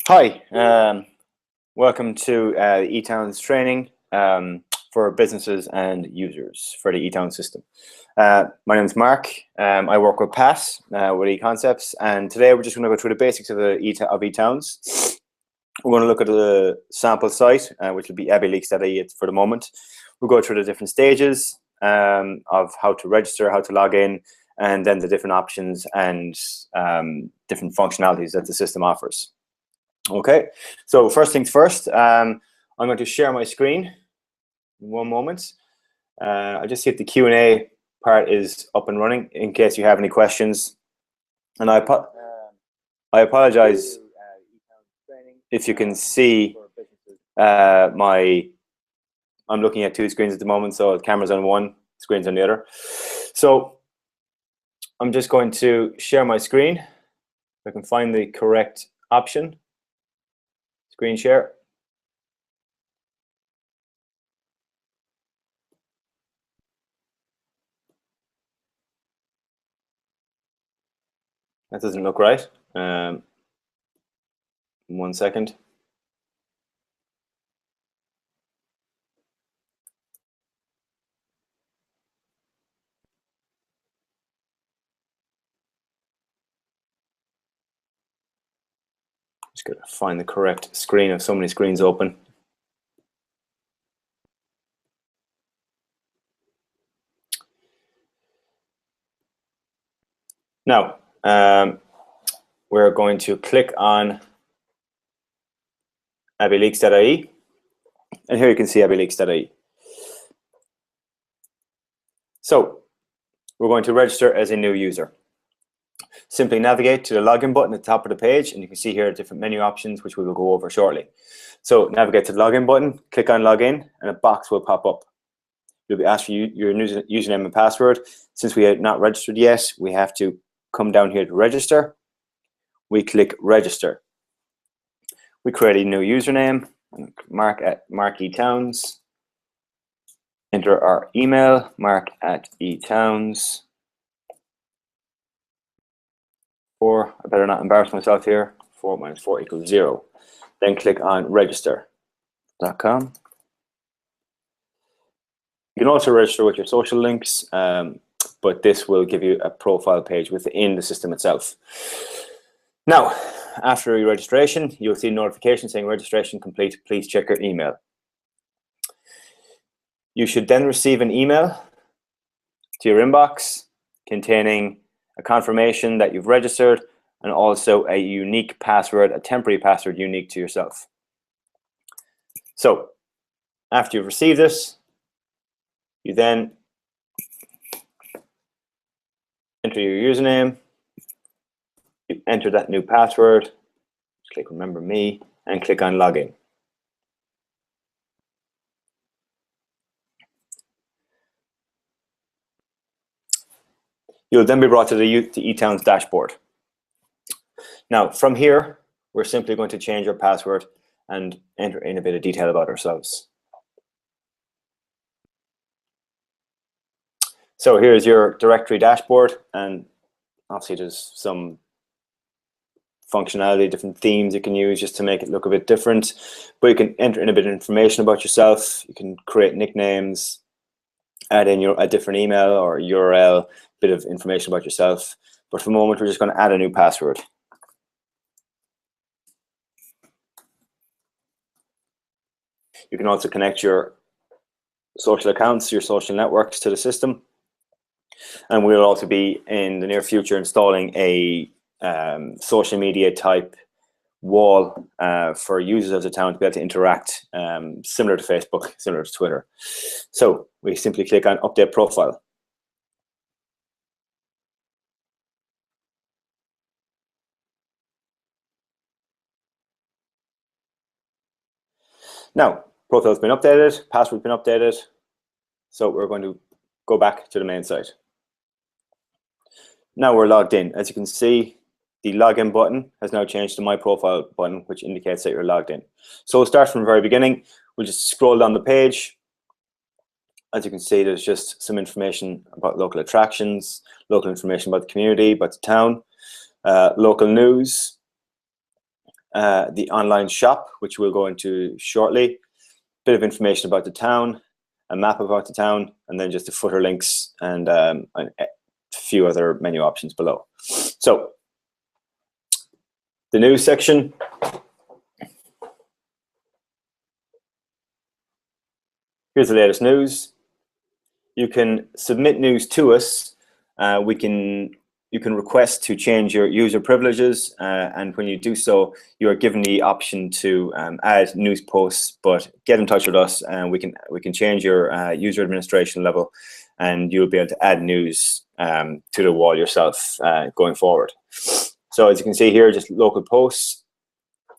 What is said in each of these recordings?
Hi, welcome to the eTownz training for businesses and users for the eTown system. My name is Mark. I work with Pat with eConcepts, and today we're just going to go through the basics of eTownz. We're going to look at the sample site, which will be abbyleaks.ie for the moment. We'll go through the different stages of how to register, how to log in, and then the different options and different functionalities that the system offers. Okay, so first things first, I'm going to share my screen in one moment. I'll just see if the Q&A part is up and running in case you have any questions. And I apologize if you can see I'm looking at two screens at the moment, so the camera's on one, screen's on the other. So I'm just going to share my screen. If I can find the correct option. Screen share. That doesn't look right. 1 second. Just gotta find the correct screen. I have so many screens open. Now, we're going to click on abbyleaks.ie, and here you can see abbyleaks.ie. So, we're going to register as a new user. Simply navigate to the login button at the top of the page, and you can see here different menu options, which we will go over shortly. So navigate to the login button, click on login, and a box will pop up. You'll be asked for your username and password. Since we are not registered yet, we have to come down here to register. We click register. We create a new username, Mark eTownz. Enter our email, mark@eTownz. I better not embarrass myself here. 4 minus 4 equals 0. Then click on register.com. You can also register with your social links, but this will give you a profile page within the system itself. Now, after your registration, you'll see a notification saying registration complete. Please check your email. You should then receive an email to your inbox containing a confirmation that you've registered, and also a unique password, a temporary password unique to yourself. So, after you've received this, you then enter your username, you enter that new password, click remember me, and click on login. You'll then be brought to the eTownz dashboard. Now, from here, we're simply going to change our password and enter in a bit of detail about ourselves. So here's your directory dashboard, and obviously there's some functionality, different themes you can use just to make it look a bit different. But you can enter in a bit of information about yourself. You can create nicknames, add in a different email or URL, bit of information about yourself. But for the moment, we're just going to add a new password. You can also connect your social accounts, your social networks to the system. And we'll also be, in the near future, installing a social media type wall for users of the town to be able to interact, similar to Facebook, similar to Twitter. So we simply click on update profile. Now, profile's been updated, password's been updated, so we're going to go back to the main site. Now we're logged in. As you can see, the login button has now changed to my profile button, which indicates that you're logged in. So we'll start from the very beginning. We'll just scroll down the page. As you can see, there's just some information about local attractions, local information about the community, about the town, local news, the online shop, which we'll go into shortly, bit of information about the town, a map about the town, and then just the footer links and a few other menu options below. So the news section. Here's the latest news. You can submit news to us. You can request to change your user privileges, and when you do so, you are given the option to add news posts. But get in touch with us, and we can change your user administration level, and you'll be able to add news to the wall yourself going forward. So as you can see here, just local posts,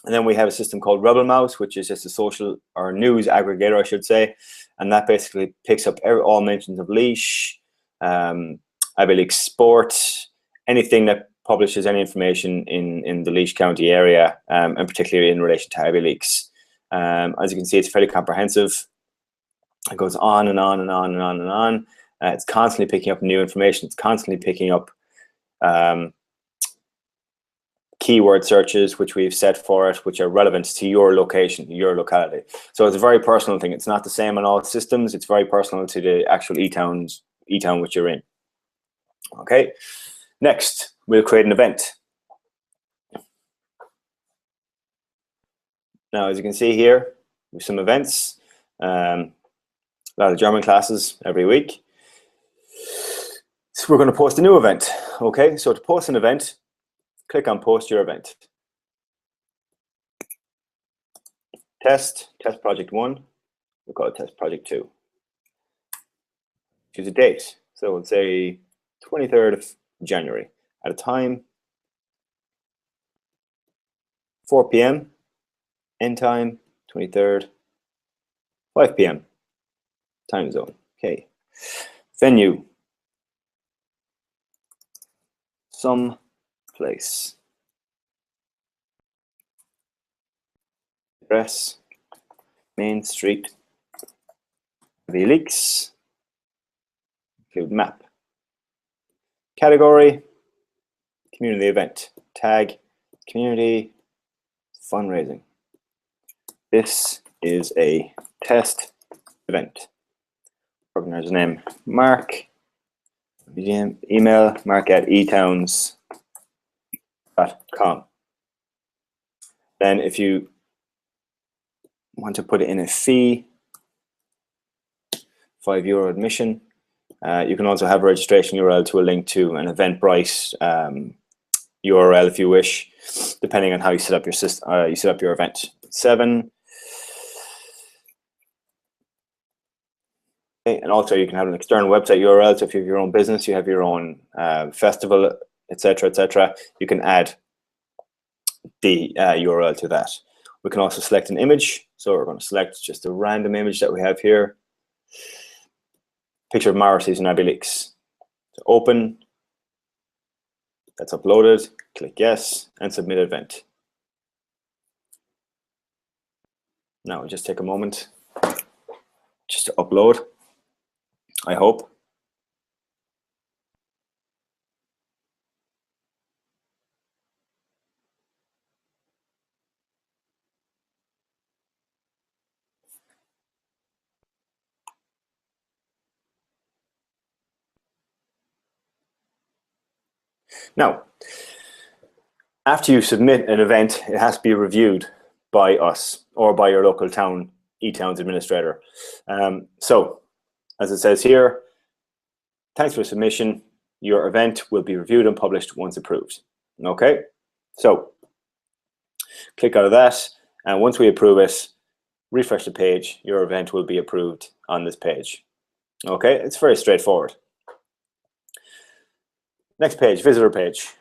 and then we have a system called Rebel Mouse, which is just a social or news aggregator, I should say, and that basically picks up all mentions of Laois, Leaks Sport, anything that publishes any information in the Laois County area, and particularly in relation to Leaks. As you can see, it's fairly comprehensive. It goes on and on and on and on and on. It's constantly picking up new information. It's constantly picking up keyword searches, which we've set for it, which are relevant to your location, your locality. So it's a very personal thing. It's not the same on all systems. It's very personal to the actual eTown which you're in. Okay. Next, we'll create an event. Now, as you can see here, we have some events. A lot of German classes every week. So we're going to post a new event. Okay, so to post an event, click on Post Your Event. Test project 1. We'll call it test project 2. Choose a date. So we'll say 23rd of January at a time, 4 p.m. end time, 23rd, 5 p.m. time zone. Okay. Venue, some place. Address, Main Street, Leaks, include map. Category, community event. Tag, community, fundraising. This is a test event. Organizer name, Mark. Email, mark@eTownz.com. Then if you want to put it in a fee, €5 admission. You can also have a registration URL to a link to an Eventbrite URL if you wish, depending on how you set up your system. You set up your event. 7. Okay, and also you can have an external website URL. So if you have your own business, you have your own festival, etc., you can add the URL to that. We can also select an image. So we're going to select just a random image that we have here. Picture of Morrissey's and Leaks. So open, that's uploaded, click yes, and submit event. Now we'll just take a moment just to upload, I hope. Now, after you submit an event, it has to be reviewed by us or by your local town eTownz administrator. So, as it says here, thanks for submission. Your event will be reviewed and published once approved. Okay, so click out of that, and once we approve it, refresh the page. Your event will be approved on this page. Okay, it's very straightforward. Next page, visitor page.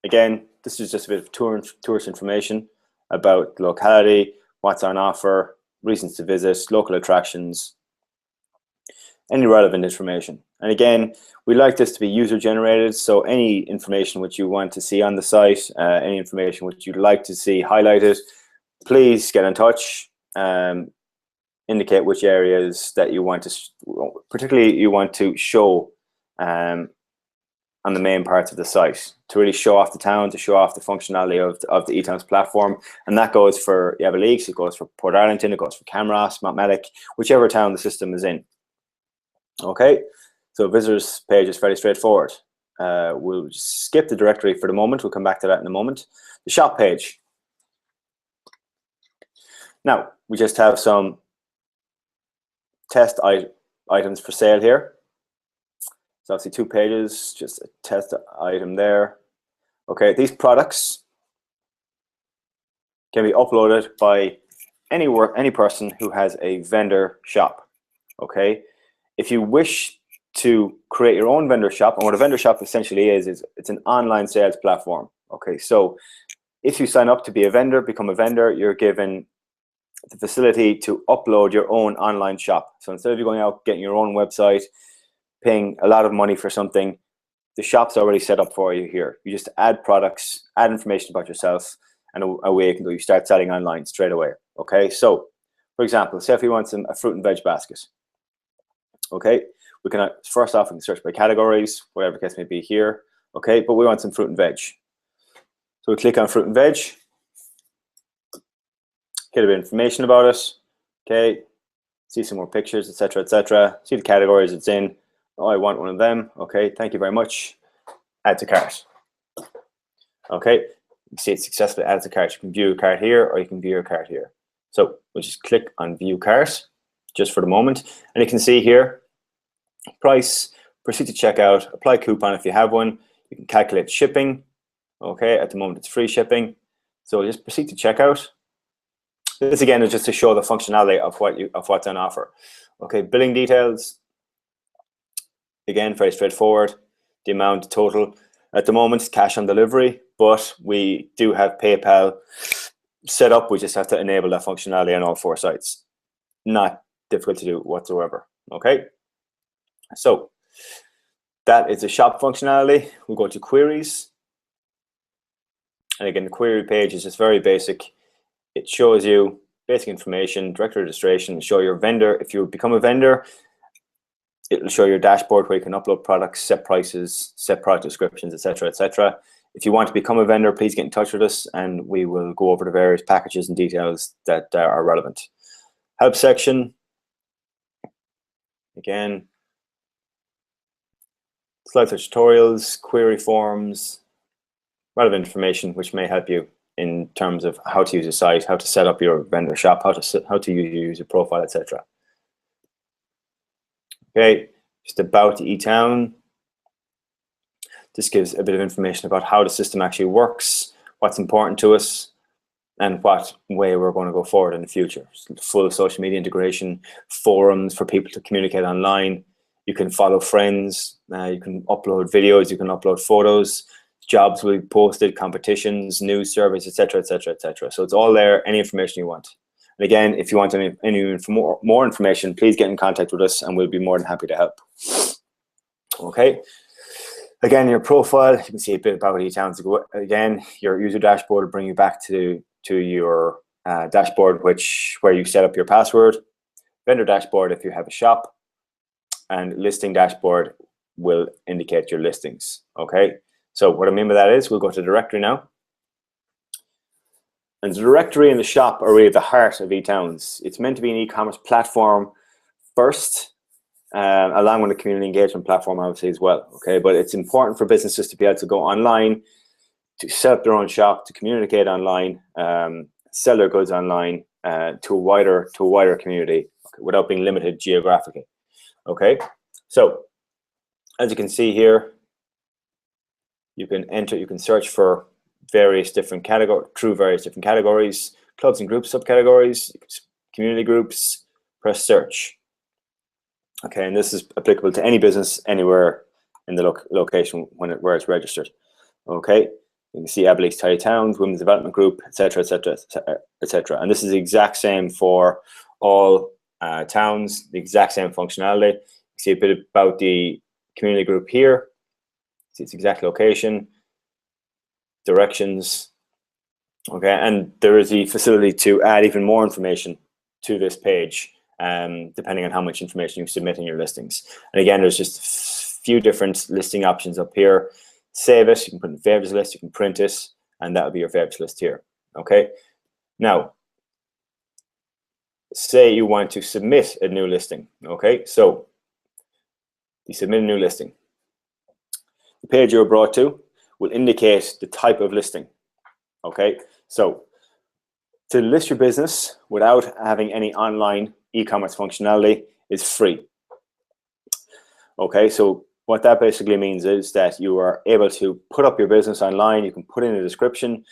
Again, this is just a bit of tourist information about the locality, what's on offer, reasons to visit, local attractions, any relevant information. And again, we like this to be user generated, so any information which you want to see on the site, any information which you'd like to see highlighted, please get in touch. Indicate which areas that you want to, particularly you want to show on on the main parts of the site to really show off the town, to show off the functionality of the eTownz platform. And that goes for Yabba, it goes for Port Arlington, it goes for Camross, Mountmellick, whichever town the system is in. Okay, so visitors page is fairly straightforward. We'll just skip the directory for the moment. We'll come back to that in a moment. The shop page. Now, we just have some test items for sale here. So obviously 2 pages, just a test item there. Okay, these products can be uploaded by any person who has a vendor shop. Okay, if you wish to create your own vendor shop, and what a vendor shop essentially is it's an online sales platform. Okay, so if you sign up to be a vendor, become a vendor, you're given the facility to upload your own online shop. So instead of you going out getting your own website, paying a lot of money for something, the shop's already set up for you here. You just add products, add information about yourself, and away you can go. You start selling online straight away. Okay, so for example, say if you want a fruit and veg basket. Okay, we can first off we can search by categories, whatever the case may be here. Okay, but we want some fruit and veg. So we click on fruit and veg, get a bit of information about it. Okay, see some more pictures, etc., etc. See the categories it's in. Oh, I want one of them. Okay, thank you very much. Add to cart. Okay, you can see it successfully adds to cart. You can view a cart here, or you can view your cart here. So we'll just click on view cart just for the moment, and you can see here price, proceed to checkout, apply coupon if you have one. You can calculate shipping. Okay, at the moment it's free shipping. So we'll just proceed to checkout. This again is just to show the functionality of what's on offer. Okay, billing details. Again, very straightforward. The amount total at the moment is cash on delivery, but we do have PayPal set up. We just have to enable that functionality on all 4 sites. Not difficult to do whatsoever. Okay, so that is the shop functionality. We'll go to queries, and again, the query page is just very basic. It shows you basic information, direct registration, show your vendor. If you become a vendor, it'll show your dashboard where you can upload products, set prices, set product descriptions, etc., etc. If you want to become a vendor, please get in touch with us and we will go over the various packages and details that are relevant. Help section. Again, slides or tutorials, query forms, relevant information which may help you in terms of how to use a site, how to set up your vendor shop, how to use your user profile, etc. Okay, just about the eTown. This gives a bit of information about how the system actually works, what's important to us, and what way we're going to go forward in the future. Full social media integration, forums for people to communicate online. You can follow friends, you can upload videos, you can upload photos, jobs will be posted, competitions, news surveys, etc., etc., etc. So it's all there, any information you want. And again, if you want any more information, please get in contact with us and we'll be more than happy to help. Okay. Again, your profile, you can see a bit about eTownz. Again, your user dashboard will bring you back to your dashboard, where you set up your password. Vendor dashboard if you have a shop, and listing dashboard will indicate your listings. Okay. So what I mean by that is we'll go to directory now. And the directory and the shop are really the heart of eTownz. It's meant to be an e-commerce platform first, along with a community engagement platform obviously as well. Okay, but it's important for businesses to be able to go online, to set up their own shop, to communicate online, sell their goods online to a wider community, okay, without being limited geographically. Okay, so as you can see here, you can search for various different categories, clubs and groups, subcategories, community groups, press search. Okay, and this is applicable to any business anywhere in the location where it's registered. Okay, you can see Abilene Tidy Towns, Women's Development Group, etc., etc., etc. And this is the exact same for all towns, the exact same functionality. You see a bit about the community group here. See its exact location, directions. Okay, and there is the facility to add even more information to this page, depending on how much information you submit in your listings. And again, there's just a few different listing options up here. Save it, you can put in favorites list, you can print it, and that'll be your favorites list here. Okay. Now, say you want to submit a new listing. Okay, so you submit a new listing. The page you're brought to will indicate the type of listing. Okay, so to list your business without having any online e-commerce functionality is free. Okay, so what that basically means is that you are able to put up your business online. You can put in a description.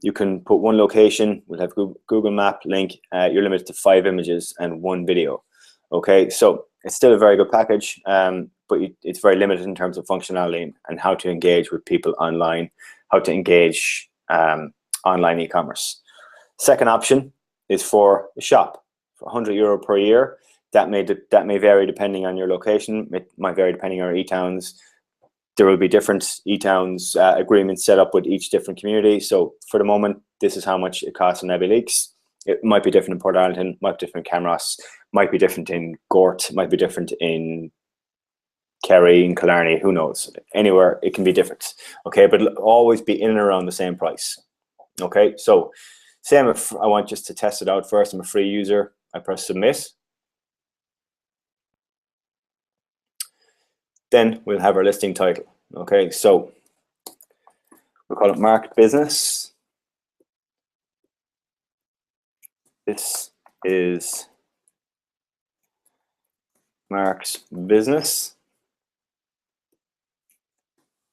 You can put one location. We'll have Google Map link. You're limited to 5 images and 1 video. Okay, so it's still a very good package, but it's very limited in terms of functionality and how to engage with people online, how to engage online e-commerce. Second option is for a shop for €100 per year. That may vary depending on your location. It might vary depending on your eTownz. There will be different eTownz agreements set up with each different community. So for the moment, this is how much it costs in Leaks. It might be different in Port Arlington, might be different in Camross, might be different in Gort, might be different in Kerry, in Killarney, who knows? Anywhere it can be different. Okay, but it'll always be in and around the same price. Okay, so say I want just to test it out first. I'm a free user. I press submit. Then we'll have our listing title. Okay, so we'll call it Marked Business. This is Mark's business.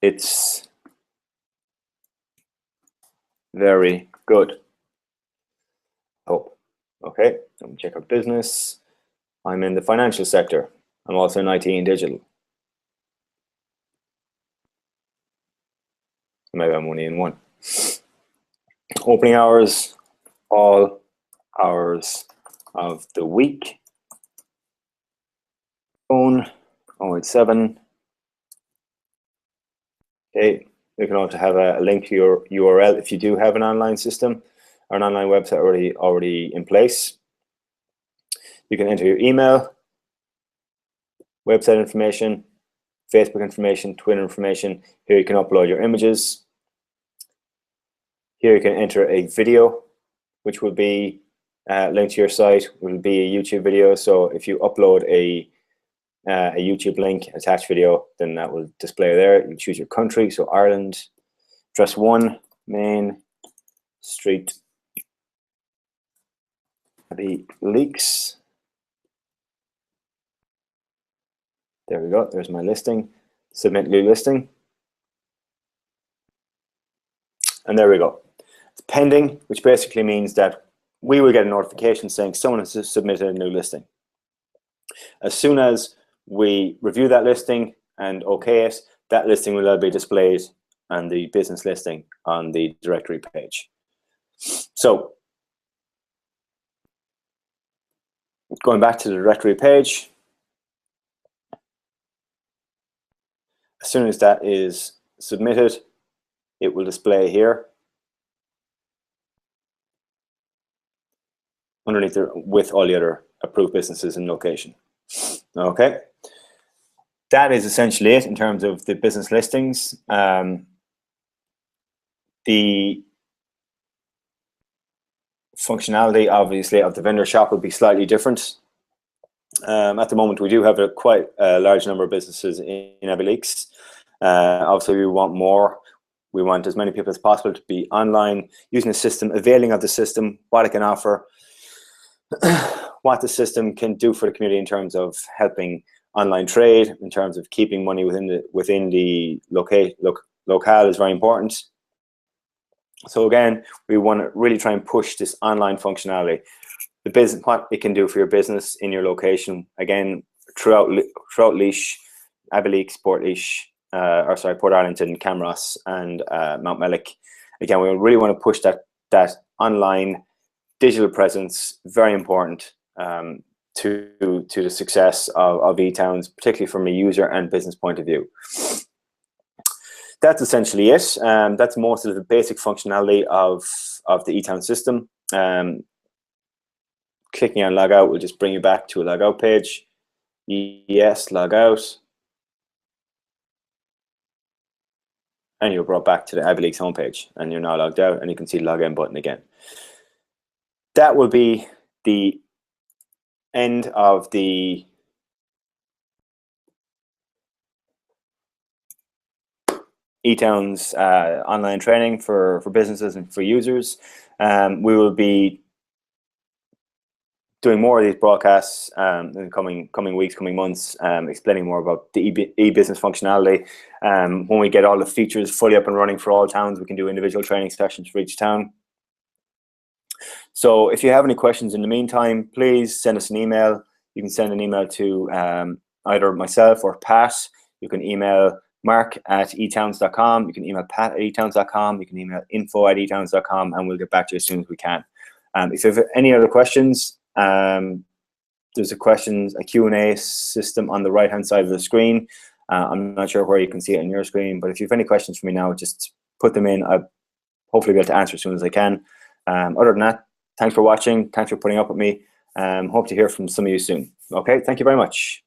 It's very good. Oh, okay, let me check out business. I'm in the financial sector. I'm also in IT and digital. Maybe I'm only in one. Opening hours, all hours of the week. Phone 087. Okay, you can also have a link to your URL if you do have an online system or an online website already in place. You can enter your email, website information, Facebook information, Twitter information. Here you can upload your images. Here you can enter a video, which will be linked to your site, will be a YouTube video. So if you upload a YouTube link, attached video, then that will display there. You choose your country, so Ireland, address 1, Main Street, Leaks. There we go, there's my listing. Submit new listing. And there we go. It's pending, which basically means that we will get a notification saying someone has submitted a new listing. As soon as we review that listing and okay it, that listing will be displayed on the business listing on the directory page. So going back to the directory page, as soon as that is submitted, it will display here underneath with all the other approved businesses and location. Okay, that is essentially it in terms of the business listings. The functionality, obviously, of the vendor shop will be slightly different. At the moment, we do have quite a large number of businesses in Leaks. Obviously, we want more. We want as many people as possible to be online, using the system, availing of the system, what it can offer, what the system can do for the community in terms of helping online trade, in terms of keeping money within the locale is very important. So again, we want to really try and push this online functionality. The business, what it can do for your business in your location, again, throughout Laois, Abbeyleix, Port Arlington, Camross, and Mount Mellick. Again, we really want to push that online digital presence, very important to the success of eTownz, particularly from a user and business point of view. That's essentially it. That's most of the basic functionality of the eTownz system. Clicking on log out will just bring you back to a log out page. Yes, log out. and you're brought back to the Ivy League's homepage, and you're now logged out, and you can see the login button again. That will be the end of the eTownz online training for businesses and for users. We will be doing more of these broadcasts in the coming weeks, coming months, explaining more about the e-business functionality. When we get all the features fully up and running for all towns, we can do individual training sessions for each town. So if you have any questions in the meantime, please send us an email. You can send an email to either myself or Pat. You can email mark@eTownz.com. You can email pat@eTownz.com. You can email info@eTownz.com, and we'll get back to you as soon as we can. If you have any other questions, there's a Q&A system on the right-hand side of the screen. I'm not sure where you can see it on your screen, but if you have any questions for me now, just put them in. I'll hopefully be able to answer as soon as I can. Other than that, thanks for watching. Thanks for putting up with me. Hope to hear from some of you soon. Okay, thank you very much.